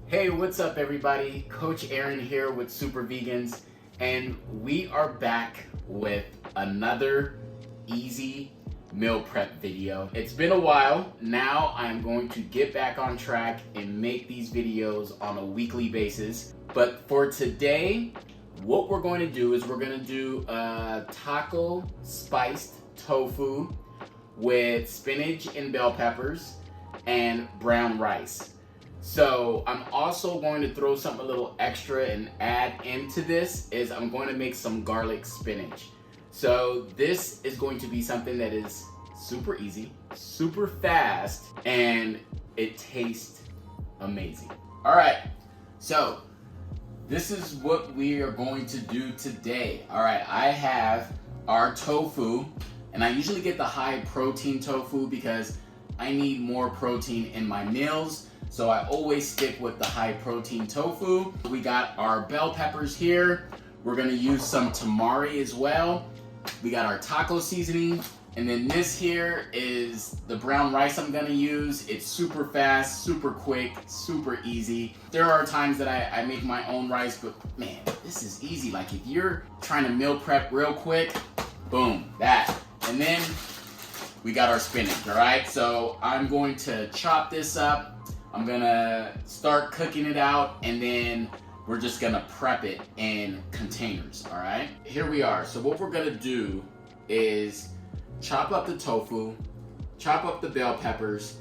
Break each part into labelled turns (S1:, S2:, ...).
S1: Hey, what's up everybody? Coach Aaron here with Super Vegans, and we are back with another easy meal prep video. It's been a while. Now I'm going to get back on track and make these videos on a weekly basis. But for today, what we're going to do is we're going to do a taco spiced tofu with spinach and bell peppers and brown rice. So I'm also going to throw something a little extra and add into this is I'm going to make some garlic spinach. So this is going to be something that is super easy, super fast, and it tastes amazing. All right, so this is what we are going to do today. All right, I have our tofu, and I usually get the high protein tofu because I need more protein in my meals. So I always stick with the high protein tofu. We got our bell peppers here. We're gonna use some tamari as well. We got our taco seasoning. And then this here is the brown rice I'm gonna use. It's super fast, super quick, super easy. There are times that I make my own rice, but man, this is easy. Like if you're trying to meal prep real quick, boom, that. And then we got our spinach, all right? So I'm going to chop this up. I'm gonna start cooking it out, and then we're just gonna prep it in containers, all right? Here we are. So what we're gonna do is chop up the tofu, chop up the bell peppers,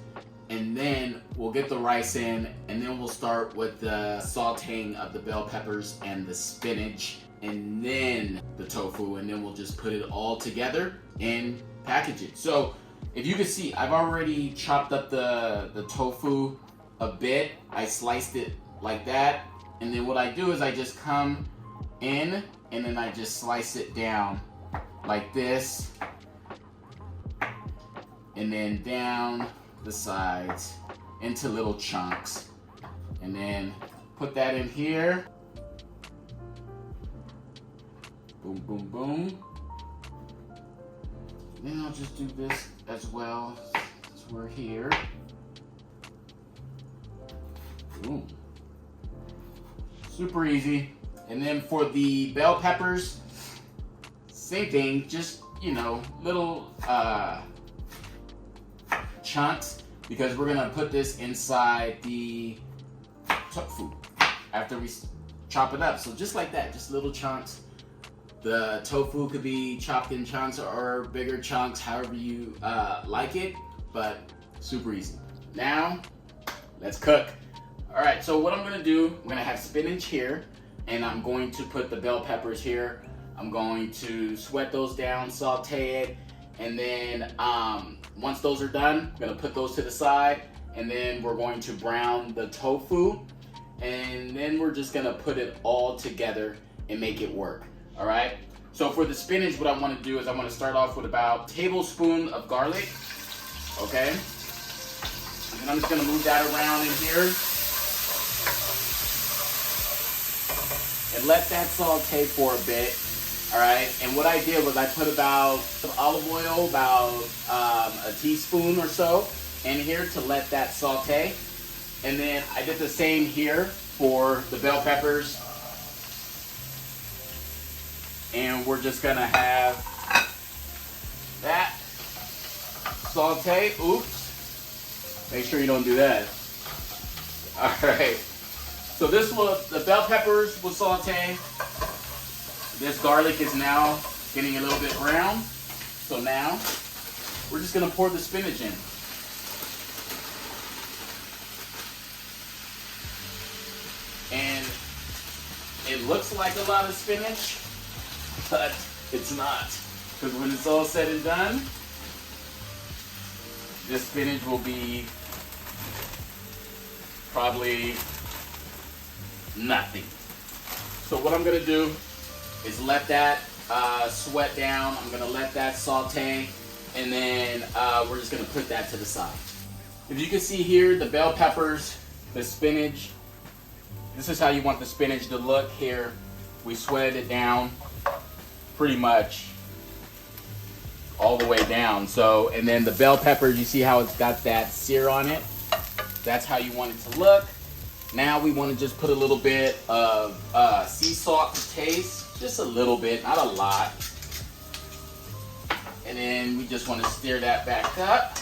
S1: and then we'll get the rice in, and then we'll start with the sauteing of the bell peppers and the spinach, and then the tofu, and then we'll just put it all together and package it. So if you can see, I've already chopped up the tofu a bit. I sliced it like that, and then what I do is I just come in and then I just slice it down like this, and then down the sides into little chunks, and then put that in here. Boom, boom, boom. Then I'll just do this as well as we're here. Ooh. Super easy. And then for the bell peppers, same thing, just, you know, little chunks, because we're gonna put this inside the tofu after we chop it up. So just like that, just little chunks. The tofu could be chopped in chunks or bigger chunks, however you like it, but super easy. Now, let's cook. All right, so what I'm gonna do, I'm gonna have spinach here, and I'm going to put the bell peppers here. I'm going to sweat those down, saute it, and then once those are done, I'm gonna put those to the side, and then we're going to brown the tofu, and then we're just gonna put it all together and make it work, all right? So for the spinach, what I wanna do is I wanna start off with about a tablespoon of garlic, okay? And then I'm just gonna move that around in here. And let that saute for a bit, all right? And what I did was I put about some olive oil, about a teaspoon or so in here to let that saute. And then I did the same here for the bell peppers. And we're just gonna have that saute. Oops, make sure you don't do that. All right. So the bell peppers will saute. This garlic is now getting a little bit brown. So now we're just gonna pour the spinach in. And it looks like a lot of spinach, but it's not. Because when it's all said and done, this spinach will be probably nothing. So what I'm gonna do is let that sweat down. I'm gonna let that saute, and then we're just gonna put that to the side. If you can see here, the bell peppers, the spinach, this is how you want the spinach to look here. We sweated it down pretty much all the way down. So, and then the bell peppers, you see how it's got that sear on it? That's how you want it to look. Now we want to just put a little bit of sea salt to taste, just a little bit, not a lot. And then we just want to stir that back up.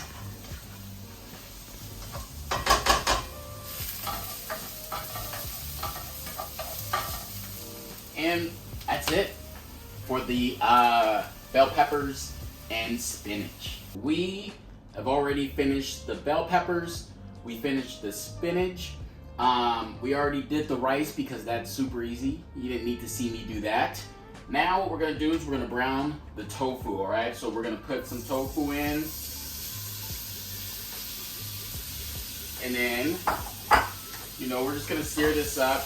S1: And that's it for the bell peppers and spinach. We have already finished the bell peppers. We finished the spinach. We already did the rice because that's super easy. You didn't need to see me do that. Now what we're gonna do is we're gonna brown the tofu, all right? So we're gonna put some tofu in. And then, we're just gonna sear this up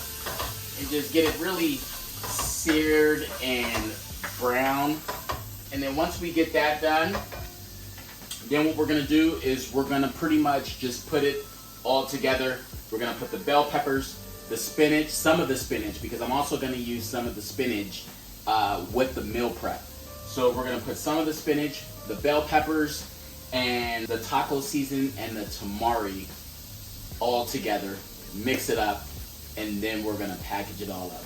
S1: and just get it really seared and brown. And then once we get that done, then what we're gonna do is we're gonna pretty much just put it all together. We're gonna put the bell peppers, the spinach, some of the spinach, because I'm also gonna use some of the spinach with the meal prep. So we're gonna put some of the spinach, the bell peppers, and the taco season and the tamari all together, mix it up, and then we're gonna package it all up.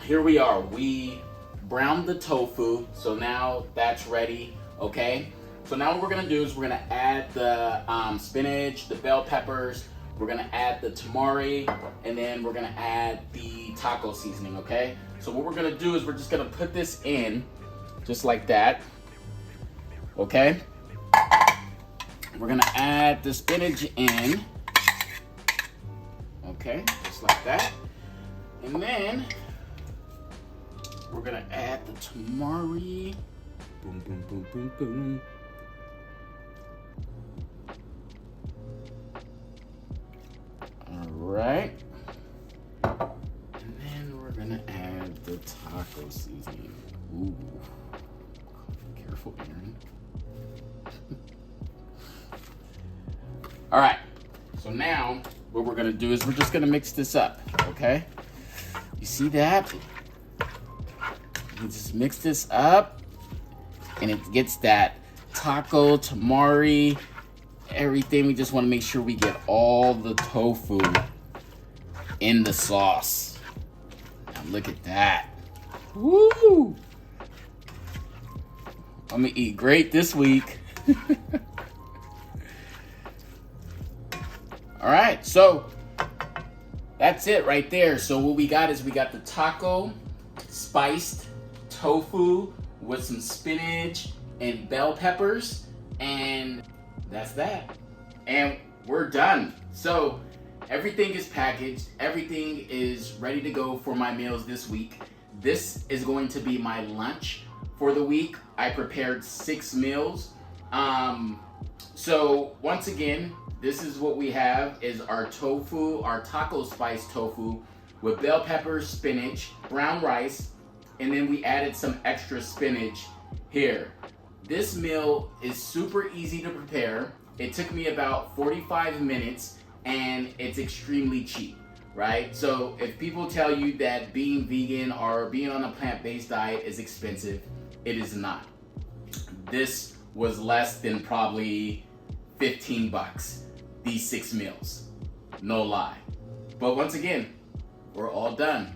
S1: Here we are, we browned the tofu, so now that's ready, okay? So now what we're gonna do is we're gonna add the spinach, the bell peppers, we're gonna add the tamari, and then we're gonna add the taco seasoning, okay? So what we're gonna do is we're just gonna put this in, just like that, okay? We're gonna add the spinach in, okay, just like that. And then we're gonna add the tamari, boom, boom, boom, boom, boom. Alright. And then we're gonna add the taco seasoning. Ooh. Careful, Aaron. Alright. So now what we're gonna do is we're just gonna mix this up, okay? You see that? You just mix this up and it gets that taco, tamari, everything. We just want to make sure we get all the tofu in the sauce. Now look at that. Woo! I'm gonna eat great this week. All right, so that's it right there. So what we got is we got the taco spiced tofu with some spinach and bell peppers, and that's that. And we're done. So everything is packaged, everything is ready to go for my meals this week. This is going to be my lunch for the week. I prepared 6 meals. So once again, this is what we have is our tofu, our taco spice tofu with bell peppers, spinach, brown rice, and then we added some extra spinach here. This meal is super easy to prepare. It took me about 45 minutes and it's extremely cheap, right? So if people tell you that being vegan or being on a plant-based diet is expensive, it is not. This was less than probably 15 bucks, these 6 meals, no lie. But once again, we're all done.